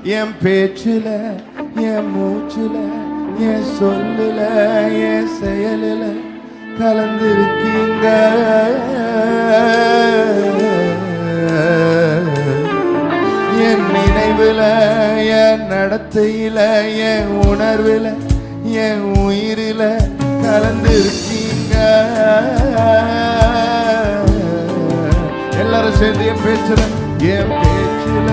என் பேச்சுல, என் மூச்சுல, என் சொல்லுல, என் செயலுல கலந்திருக்கீங்க. என் நினைவுல, என் நடத்தையில, என் உணர்வுல, என் உயிரில கலந்திருக்கீங்க. எல்லாரும் சேர்ந்து என் பேச்சுல, என் பேச்சுல,